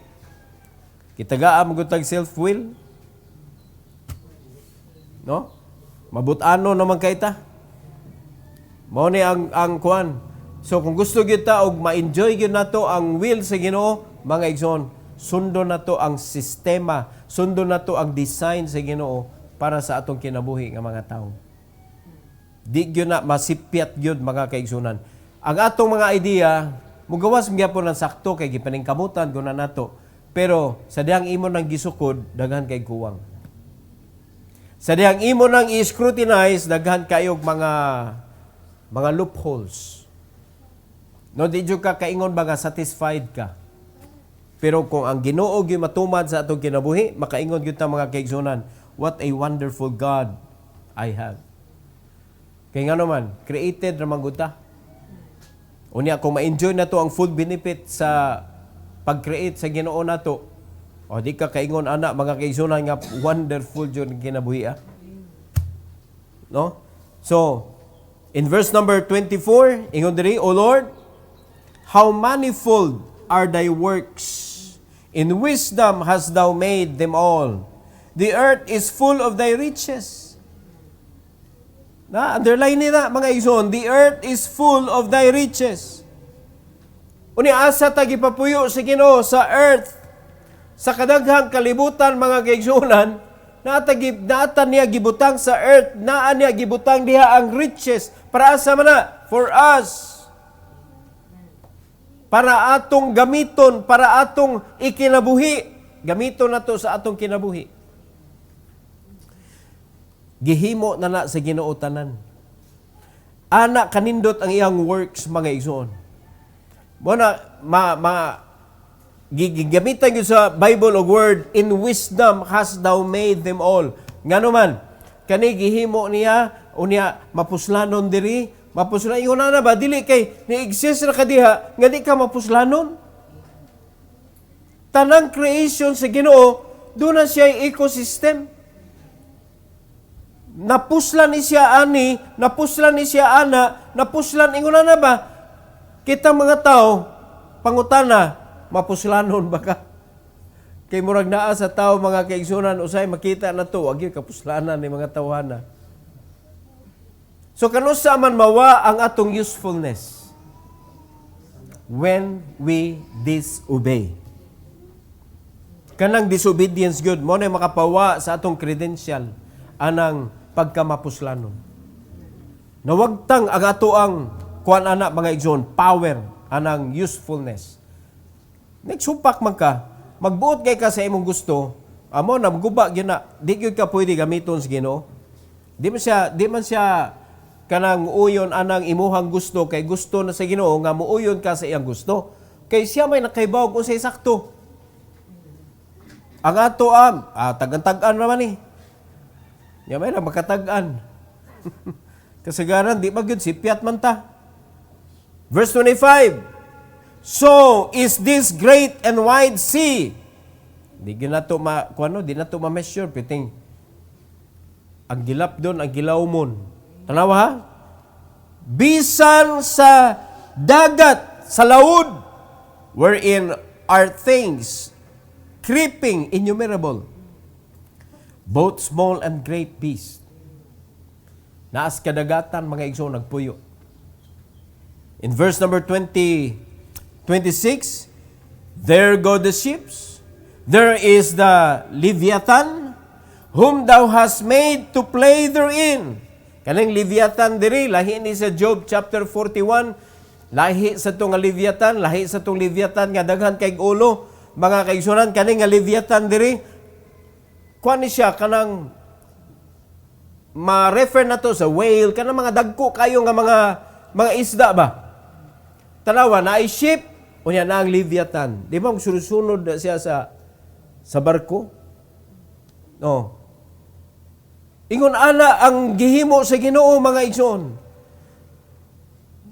kitagaam gutag self-will. No? Mabutano naman kay ta. Mao ni ang kuan. So kung gusto gyud ta og ma-enjoy gyud nato ang will sa Ginoo, mga igsoon, sundo nato ang sistema, sundo nato ang design sa Ginoo para sa atong kinabuhi nga mga tawo. Di gyud na masipyat gyud mga kaigsunan. Ang atong mga idea, mugawas gyapon ang sakto kay gipaningkamutan guna nato. Pero sa dihang imo nang gisukod, daghan kay kuwang. Sa dihang imo nang i-scrutinize, daghan kayog mga loopholes. No, di jud ka kaingon ba nga satisfied ka. Pero kung ang Ginoo gyud matumad sa atong kinabuhi, makaingon gyud ta mga kaigsunan, what a wonderful God I have. Kaya nga naman, created naman gud ta. Unya, kung ma-enjoy na to ang full benefit sa pag-create sa Ginoo nato, o di ka kaingon anak mga kaigsunan nga wonderful jud kinabuhi. No? So, in verse number 24, ingon diri, O Lord, how manifold are thy works. In wisdom hast thou made them all. The earth is full of thy riches. Na, underline nila mga igsoon, the earth is full of thy riches. Uni asa ta gipapuyo sa Ginoo sa earth, sa kadaghang kalibutan mga kaigsuonan, naatan niya gibutang sa earth, naan niya gibutang diha ang riches para asa man na? For us. Para atong gamiton, para atong ikinabuhi. Gamiton na to sa atong kinabuhi. Gihimo na sa Ginoo tanan. Ana kanindot ang iyang works mga igsoon. Muna gigamitan yun sa Bible o word, in wisdom hast thou made them all. Ngano man, kani gihimo niya, unya mapuslanon diri, mapuslanon, yun na ba, dili kay ni-exist na kadiha, nga di ka mapuslanon. Tanang creation sa Ginoo, doon na siya ecosystem. Napuslan ni siya ani, napuslan ni siya ana, napuslan, ingon na ba, kita mga tao, pangutana, mapuslanon ba ka? Kay murag naa sa tao mga kaigsunan, usay makita na to, wag yung kapuslanan ni mga tawhana. So kanusa man mawa ang atong usefulness when we disobey. Kanang disobedience good, mo na makapawa sa atong credential, anang pagkamapuslanon. Nawagtang ang ato ang kuan ana mga igsoon, power, anang usefulness. Nagsupak man ka, magbuot kay ka sa imong gusto, amo na maguba gyud na, di gyud ka pwede gamiton sa Ginoo. Di man siya kanang uyon anang imuhang gusto kay gusto na sa Ginoo nga muuyon ka sa iyang gusto. Kay siya may nakaibaw kung sa sakto. Ang ato tagan-tagan naman ni. Ya may na makatag-an. Kasagaran di magyud sipiat man ta. Verse 25. So is this great and wide sea. Di ginato di na to ma-measure piting. Ang gilap doon, ang gilawmon. Tanawa ha? Bisan sa dagat, sa laud, wherein are things creeping innumerable, both small and great beasts. Naas kadagatan mga igsoon nagpuyo. In verse number 26, there go the ships, there is the Leviathan, whom thou hast made to play therein. Kaning Leviathan diri, lahi ni sa Job chapter 41, lahi sa itong Leviathan, lahi sa itong Leviathan nga daghan kay ulo, mga kaigsunan, kaning nga Leviathan diri, kuan ni siya, kanang ma-refer na to sa whale, kanang mga dagko kayo nga mga isda ba? Tanawa, na ay ship, unya na ang Leviathan. Di ba, sunod na siya sa barko? No. Ingon ana ang gihimo sa Ginoo mga igsoon.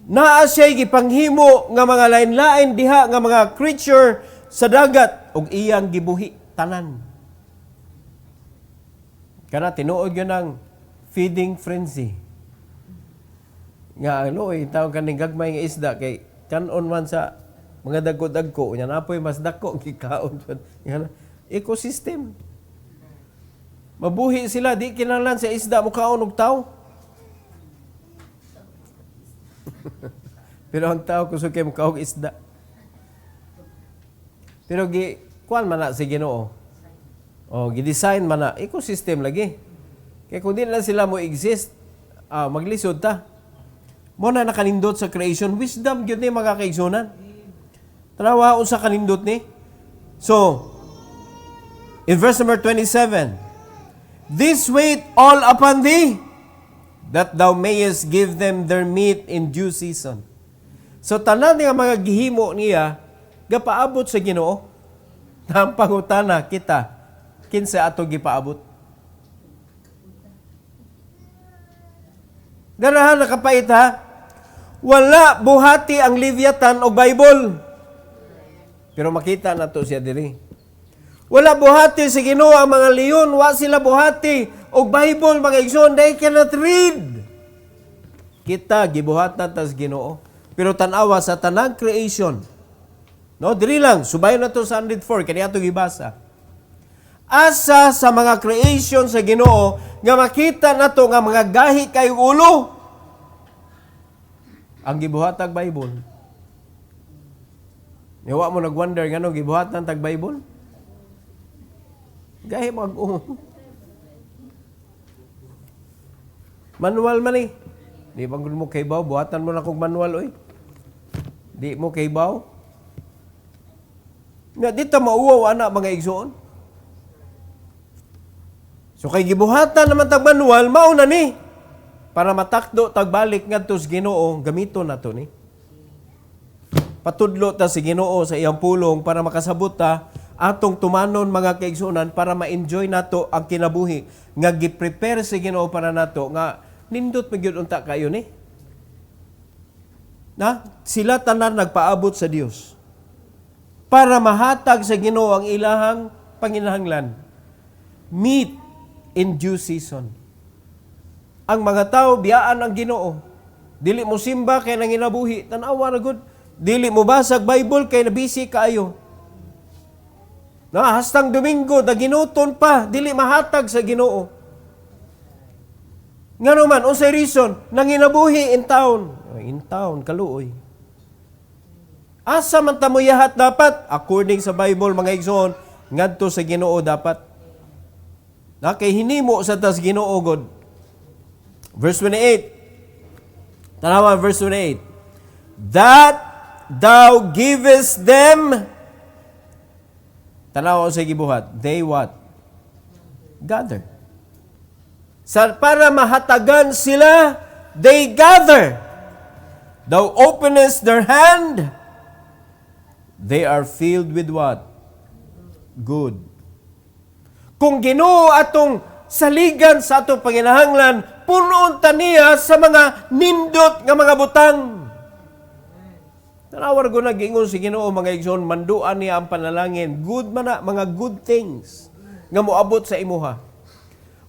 Naa siya'y gipanghimo nga mga lain-lain diha nga mga creature sa dagat ug iyang gibuhi tanan. Kana tinuod yun ang feeding frenzy. Nga aloy, tawag kaning gagmay nga isda kay kanon man sa mga dagko-dagko, nya napoy mas dako gikaon. Ecosystem. Mabuhi sila, di kinahanglan sa isda mo kaon og tao. Pero ang tao kusog kay mo kaog isda. Pero kuan man na si Ginoo. Gi-design man na ecosystem lagi. Kaya kung di na sila mo exist, maglisod ta. Mo na nakanindot sa creation, wisdom gyud ni mga kaigsunan. Tanawa unsa kanindot ni? So, in verse number 27, this wait all upon thee, that thou mayest give them their meat in due season. So, tanan nga mga gihimo niya, gapaabot sa Ginoo, na ang pangutana kita, kinsa ato gipaabot. Ganahan nakapait ha, wala buhati ang Leviathan o Bible. Pero makita na to siya diri. Wala buhati sa Ginoo ang mga leon, wa sila buhati og Bible mga igsoon, they cannot read. Kita gibuhatan ta sa Ginoo. Pero tanawa sa tanang creation. No, diri lang subayon na to sa 104 kani ato gibasa. Asa sa mga creation sa Ginoo nga makita nato nga mga gahi kay ulo ang gibuhatag Bible. Yawa mo nag-wonder ngano gibuhatan tag Bible? Gahi mag-o. Manual man eh. Di bang mo kaybaw, buhatan mo na kong manual oy. Di mo kaybaw. Nga dito mauwaw ana mga igsoon. So kay gibuhatan naman tag manual, mao na ni para matakdo tagbalik ngadto sa Ginoo, gamiton nato ni. Patudlo ta si Ginoo sa iyang pulong para makasabot ta atong tumanon mga kaigsuonan para ma-enjoy nato ang kinabuhi nga gi-prepare si Ginoo para nato nga nindot magyud unta kayo ni. Na sila tanan nagpaabot sa Dios para mahatag sa Ginoo ang ilahang panginahanglan. Meet in due season. Ang mga tao biyaan ang Ginoo. Dili mo simba kay nanginabuhi, tan-awa ra gud. Dili mo basag Bible kay nabisi kaayo. Na hastang Domingo da ginuton pa, dili mahatag sa Ginoo. Ngano man unsay reason nanginabuhi in town? In town kaluoy. Asa man ta moyahat dapat according sa Bible mga igsoon ngadto sa Ginoo dapat. Na kay hinimo sa tas Ginoo God. Verse 28. Tanawa verse 28. That thou givest them, tanawa sa gibuhat, they what? Gather. Para mahatagan sila, they gather. Thou openest their hand, they are filled with what? Good. Kung Ginoo atong saligan sa atong panginahanglan, punoon ta niya sa mga nindot nga mga butang. Tanawar ko nag-ingon si Ginoo mga igsoon, manduan niya ang panalangin. Good man na, mga good things nga moabot sa imuha.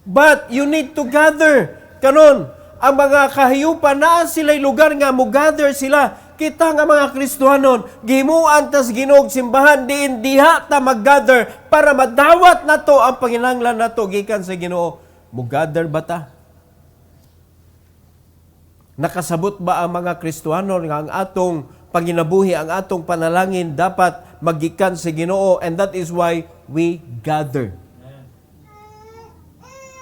But you need to gather. Kanon, ang mga kahiyupan na sila'y lugar nga mo gather sila. Kita nga mga Kristohanon, gihimuan tas Ginoo simbahan diin diha ta mag-gather para madawat nato ang panginahanglan nato gikan sa Ginoo. Mo gather ba ta? Nakasabot ba ang mga Kristohanon nga ang atong panginabuhi, ang atong panalangin dapat magikan sa Ginoo, and that is why we gather.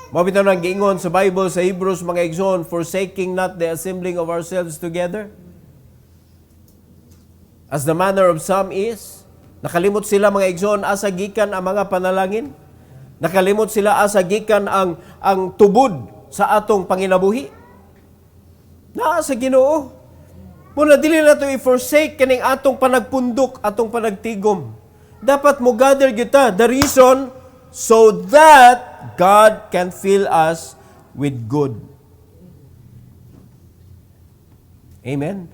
Mabitaw nang giingon sa Bible sa Hebrews mga igsoon, forsaking not the assembling of ourselves together, as the manner of some is. Nakalimot sila mga igsoon asa gikan ang mga panalangin. Nakalimot sila asa gikan ang tubod sa atong panginabuhi. Naa sa Ginoo. Muna dili na ito i-forsake kaning atong panagpundok, atong panagtigom. Dapat mo gather kita. The reason, so that God can fill us with good. Amen?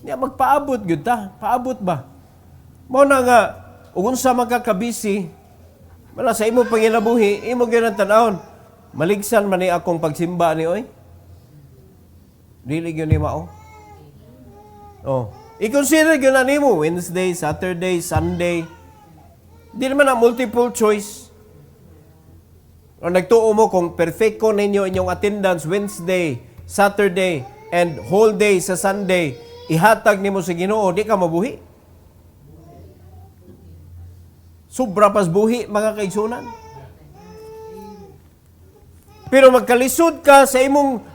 Nga magpaabot kita. Paabot ba? Muna nga, kung sa magkakabisi, wala sa imo panginabuhi, imo ganang tanawon, maligsan man ni akong pagsimba ni oy. Dili yun ni mao. Oh, i-consider yun na nimo Wednesday, Saturday, Sunday. Di naman na multiple choice. O nagtuo mo kung perfecto ninyo inyong attendance Wednesday, Saturday, and whole day sa Sunday, ihatag nimo sa Ginoo, di ka mabuhi. Sobra pas buhi, mga kaigsunan. Pero magkalisod ka sa imong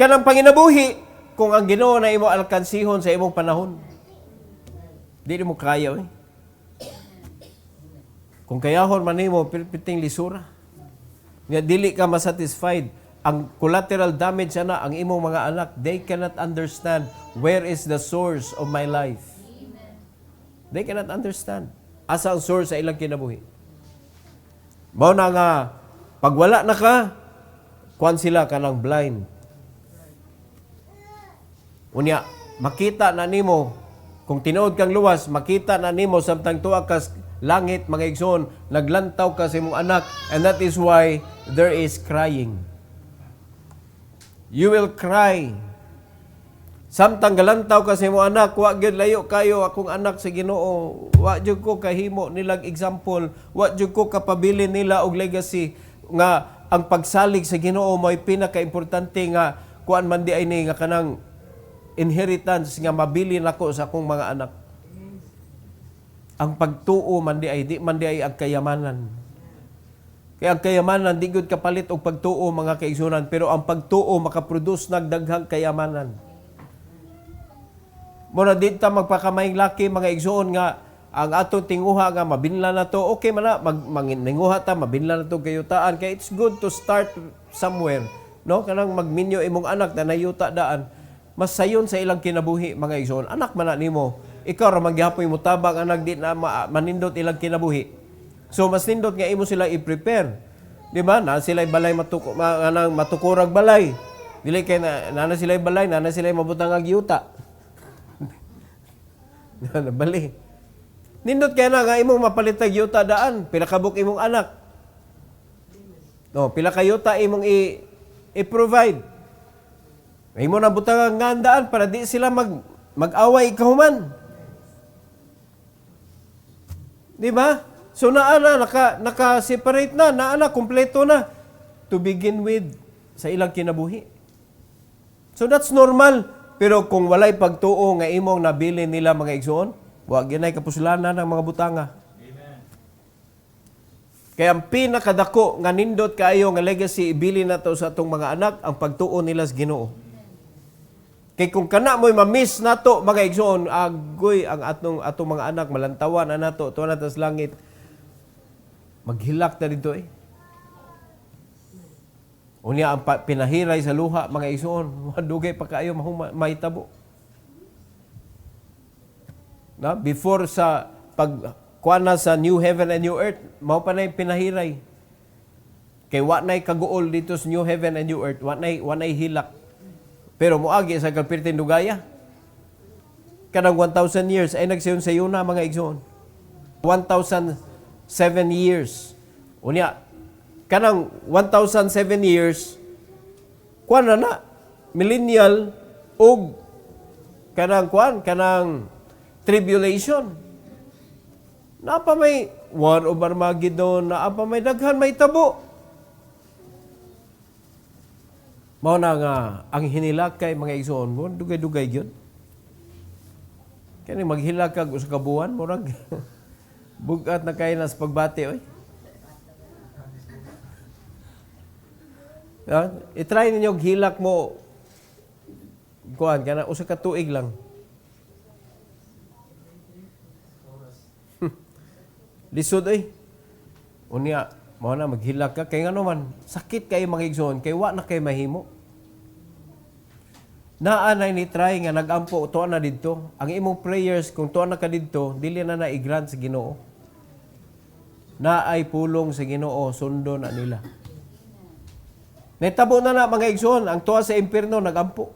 kanang panginabuhi, kung ang Ginoo na imo alkansihon sa imong panahon. Di mo kaya eh. Kung kayahon man nimo piting lisura. Nga dili ka masatisfied. Ang collateral damage na ang imong mga anak, they cannot understand where is the source of my life. They cannot understand. Asa ang source sa ilang kinabuhi. Mao na nga pag wala na ka, kuan sila kanang blind. Unya, makita na nimo, kung tinuod kang luwas, makita na nimo samtang tuwa ka langit, mga igsoon, naglantaw ka sa imong anak, and that is why there is crying. You will cry. Samtang galantaw ka sa imong anak, wa gyud layo kayo akong anak sa Ginoo. Wa jud ko kahimo nilag example, wa jud ko kapabilin nila og legacy nga ang pagsalig sa Ginoo mo'y pinaka-importante nga kuan man di ay ni nga kanang inheritance nga mabili nako sa akong mga anak. ang pagtuo man di ay ang kayamanan. Kaya ang kayamanan, di gud kapalit og pagtuo mga kaigsunan, pero ang pagtuo makaproduce nagdaghang kayamanan. Muna di ta magpakamayng laki mga igsuon nga ang atong tinguha nga mabinla na to, okay man na, ninguha ta, mabinla na to kayutaan. Kaya it's good to start somewhere. No? Kanang magminyo imong anak na nayuta daan, mas sayon sa ilang kinabuhi mga igsoon. Anak man na nimo, ikaw ra magyapoy mo tabang anak di na manindot ilang kinabuhi. So mas nindot nga imo sila i-prepare. Di ba? Na sila balay matukurag balay. Dili kay na sila balay, na sila mabutang ag yuta. Bali. Nindot kay na nga imong mapalitag yuta daan, pila kabuk imong anak. No, pila ka yuta imong i-provide. Imo na butang ang daan para di sila mag-away ikahuman. Di ba? So naana, naka-separate naana, kompleto na to begin with sa ilang kinabuhi. So that's normal. Pero kung walay pagtuo nga imong nabili nila mga igsoon, wag ginay kapusulanan ng mga butanga. Amen. Kaya ang pinakadako nga nindot kaayo nga legacy ibili na to sa atong mga anak, ang pagtuo nila sa Ginoo. Kay kung kana mo'y ma-miss nato mga igsoon, agoy ang atong mga anak malantawan na nato tuwa na tas langit. Maghilak na dito eh. Unya ang pinahiray sa luha mga igsoon, dugay pa kaayo mahitabo. Na before sa pagkuana sa new heaven and new earth, mao pa nay pinahiray. Kay wa nay kaguol dito sa new heaven and new earth, wa nay hilak. Pero moagi sa kapirtin dugaya. Kanang 1,000 years ay nagsayon-sayon na mga igsoon. 1,007 years. Unya, kanang 1,007 years, kuan na, millennial, og kanang tribulation. Naapa may War of Armageddon, naapa may daghan may tabo. Mao na nga, ang hinilakay mga igsoon mo, dugay-dugay yun. Kaya maghilakag sa kabuan, murag. Bugat na kayo nas pagbati, oy. I-try ninyo hilak mo kuan kana usa ka tuig lang. Lisod oy. Unya mao na maghilak ka kay ngano man sakit kay mga igsoon kay wa na kay mahimo. Naa na ni try nga nagampo tuwa na didto. Ang imong prayers kung tuwa na ka didto dili na i-grant sa Ginoo. Na ay pulong sa Ginoo, sundo na nila. Naitabo na mga igsoon, ang tuwa sa impierno nagampo.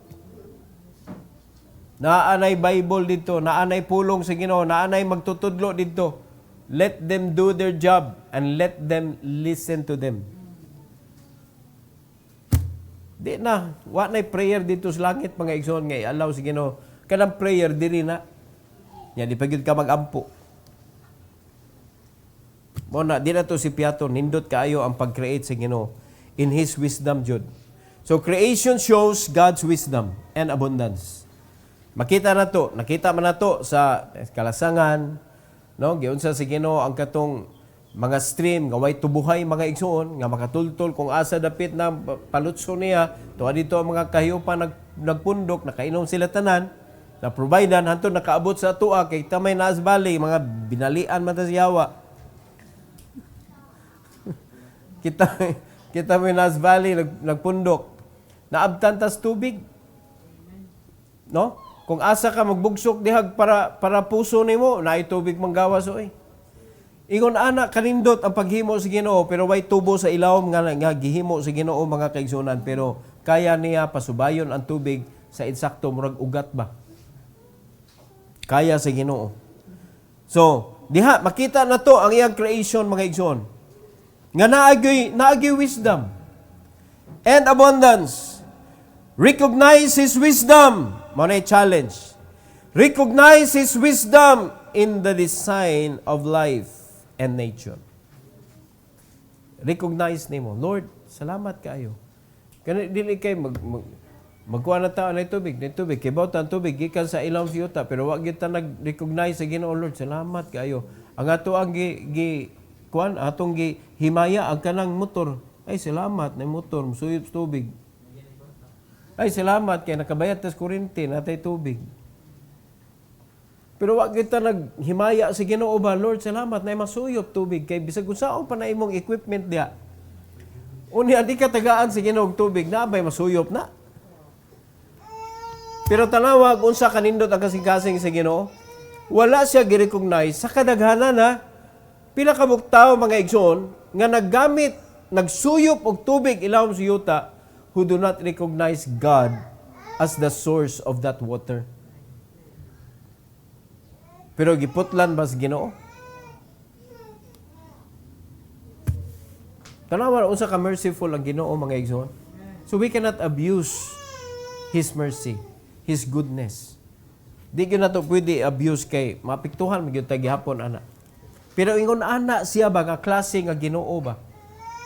Naanay Bible dito, naanay pulong sa Ginoo, naanay magtutudlo dito. Let them do their job and let them listen to them. Di na, wa nay prayer dito sa langit mga igsoon nga i-allow sa Ginoo. Kanang prayer diri na. Ya di pagid ka magampo. Muna, di na to si Piato, nindot kaayo ang pag-create sa Ginoo in His wisdom, Jud. So, creation shows God's wisdom and abundance. Nakita man na to sa kalasangan, no? Giunsa sa Ginoo ang katong mga stream, nga way tubuhay mga igsoon, nga makatultol kung asa dapit na palutso niya, tuwa dito ang mga kahiupa nagpundok, nakainom sila tanan, na providean, hanto nakaabot sa tuwa, kay tamay naas bali, mga binalian man ta sa yawa. Kita Minas Valley nagpundok. Naabtan tas tubig. No? Kung asa ka magbugsok dihag para puso nimo, naay tubig manggawas oy. Ingon ana kanindot ang paghimo sa Ginoo pero way tubo sa ilawom nga gihimo sa Ginoo mga kaigsunan pero kaya niya pasubayon ang tubig sa insakto murag ugat ba. Kaya sa Ginoo. So, diha makita na to ang iyang creation mga igsoon. Nga naagi wisdom and abundance. Recognize His wisdom. Mao na challenge. Recognize His wisdom in the design of life and nature. Recognize nimo, Lord, salamat kaayo. Kana dili kay Magkuha na ta na tubig. Kay bawtan tubig gikan sa ilang siyuta pero wa gyud ta nag-recognize sa Ginoo Lord. Salamat kaayo. Ang ato ang kuan atong himaya ang kanang motor. Ay salamat na motor musuyop sa tubig. Ay salamat kay nakabayad tas kuryente natay tubig. Pero wa gyud ta naghimaya sa Ginoo ba Lord, salamat na masuyop tubig kay bisag unsaon pa na imong equipment diha. Unya di ka tagaan sa Ginoo tubig na bay masuyop na. Pero tanawag unsa kanindot ang kasing-kasing sa Ginoo, wala siya gi-recognize sa kadaghanan na pila ka tawo mga igsoon nga naggamit, nagsuyop og tubig ilawom sa yuta who do not recognize God as the source of that water. Pero giputlan ba sa Ginoo? Tanawa unsa ka merciful ang Ginoo mga igsoon. So we cannot abuse His mercy. His goodness. Di ko na ito pwede abuse kay mapiktuhan magyud ta gihapon ana. Pero ingon ana siya ba nga klase nga Ginoo ba?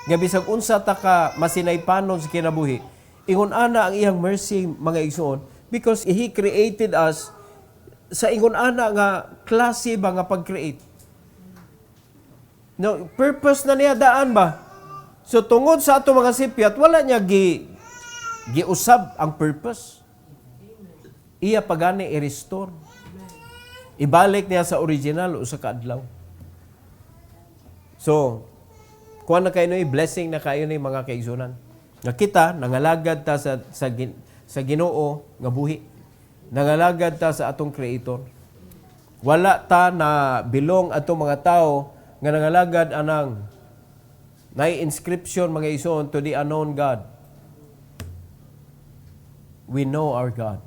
Nga bisag unsa ta ka masinaypanon sa kinabuhi. Ingon ana ang iyang mercy mga igsoon because He created us sa ingon ana nga klase ba nga pag-create. No, purpose na niya daan ba? So tungod sa ato mga sipyat wala niya giusab ang purpose. Iya pagani i-restore. Ibalik niya sa original o sa kaadlaw. So, kuha na kayo blessing na kayo ni mga kaigsunan. Nga kita, nangalagad ta sa Ginoo nga buhi. Nangalagad ta sa atong Creator. Wala ta na bilong atong mga tao nga nangalagad anang inscription mga ison to the unknown God. We know our God.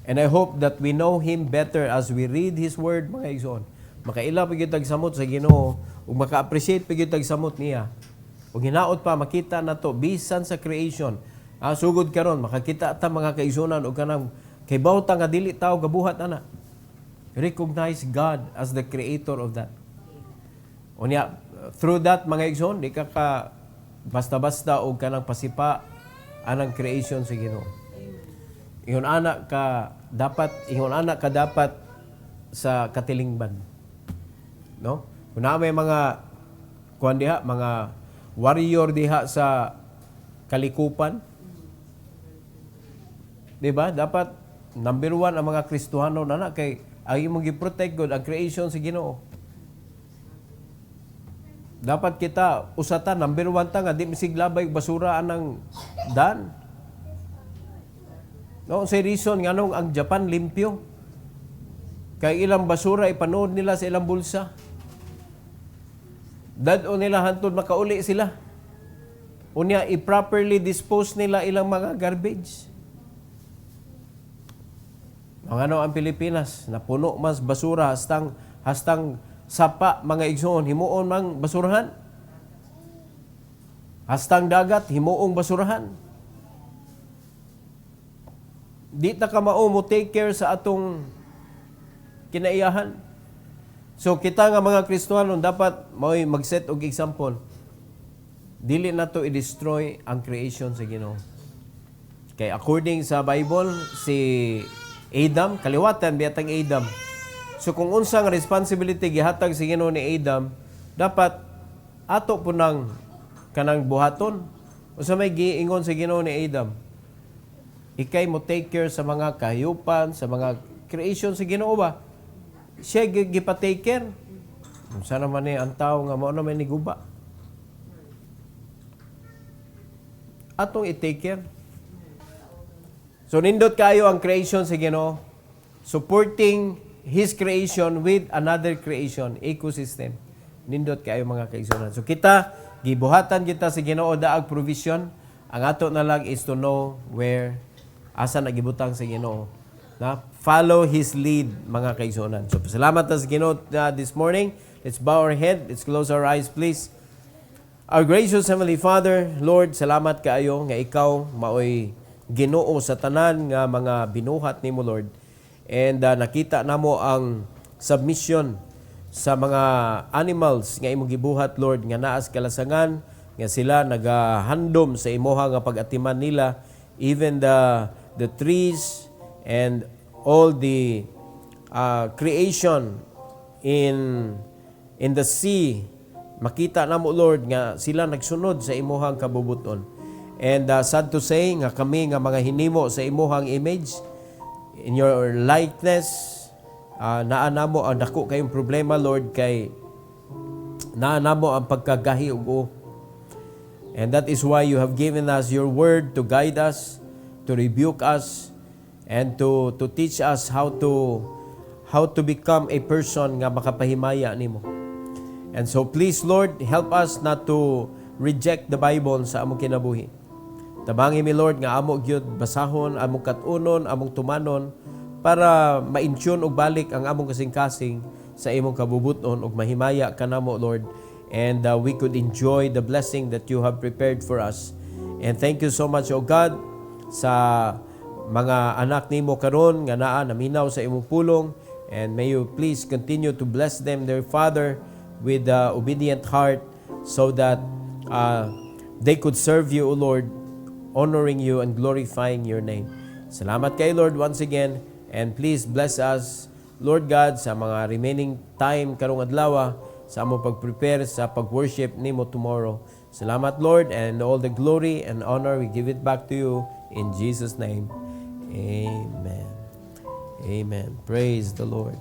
And I hope that we know Him better as we read His Word, mga igsoon. Makaila pag tagsamot sa Ginoo, ug maka-appreciate pag tagsamot niya. Ug hinaot pa makita na to bisan sa creation. Sugod karon makakita ta mga kaigsunan og kanang kay bawta nga dili tao gabuhat ana. Recognize God as the creator of that. Unya through that mga igsoon di ka basta-basta og kanang pasipa anang creation sa Ginoo. Ingon anak ka dapat sa katilingban. No? Kung may mga kuan diha, mga warrior diha sa kalikupan. 'Di ba? Dapat number 1 ang mga Kristohano na kay ang imong gi-protect God ang creation sa Ginoo. Dapat kita usata number 1 ta nga di misiglabay basura anang dan. No, sa reason nga nung ang Japan limpyo. Kay ilang basura ipanood nila sa ilang bulsa. Dad-o nila hantod makauli sila. Unya i-properly dispose nila ilang mga garbage. Ang ano ang Pilipinas, napuno mas basura hastang sapa mga igsoon himuon mang basurahan. Hastang dagat himuong basurahan. Di ta ka mao mo take care sa atong kinaiyahan. So kita nga mga Kristohano dapat mo'y mag-set og example. Dili na to i-destroy ang creation sa Ginoo. Kay according sa Bible si Adam kaliwatan biatang Adam. So kung unsa nga responsibility gihatag sa Ginoo ni Adam, dapat ato po nang kanang buhaton. Unsa may giingon sa Ginoo ni Adam? Ikay mo take care sa mga kahayupan, sa mga creation sa Ginoo ba? Siya gipa-take care. Unsa naman ni ang tao nga mao na may niguba. Atong i-take care. So nindot kayo ang creation sa Ginoo, supporting His creation with another creation, ecosystem. Nindot kayo mga kaigsunan. So kita, gibuhatan kita sa Ginoo daag provision. Ang ato na lang is to know where asa nagibutang sa Ginoo. Na follow His lead mga kaigsunan. So salamat sa Ginoo this morning. Let's bow our head. Let's close our eyes please. Our gracious Heavenly Father, Lord, salamat kaayo nga ikaw maoy Ginoo sa tanan nga mga binuhat nimo Lord. And nakita namo ang submission sa mga animals nga imong gibuhat Lord nga naas kalasangan nga sila nagahandom sa imoha nga pag-atiman nila even the trees and all the creation in the sea. Makita namo Lord nga sila nagsunod sa imuhang kabubuton. And sad to say nga kami nga mga hinimo sa imuhang image, in your likeness, naa namo ang dako kayong problema Lord, kay naa namo ang pagkagahi ug and that is why you have given us your word to guide us, to rebuke us, and to teach us how to become a person nga makapahimaya nimo. And so please Lord, help us not to reject the Bible sa among kinabuhi. Tabangi mi Lord nga amo gyud basahon, among kat-unon, among tumanon, para ma-intune og balik ang among kasing-kasing sa imong kabubuton ug mahimaya kanamo Lord, and we could enjoy the blessing that you have prepared for us. And thank you so much, O God, sa mga anak nimo karon nga naa naminaw sa imong pulong, and may you please continue to bless them, their Father, with obedient heart, so that they could serve you, O Lord, honoring you and glorifying your name. Salamat kay Lord once again, and please bless us, Lord God, sa mga remaining time karong adlaw, sa among pag-prepare sa pag-worship nimo tomorrow. Salamat Lord, and all the glory and honor we give it back to you in Jesus' name. Amen. Amen. Praise the Lord.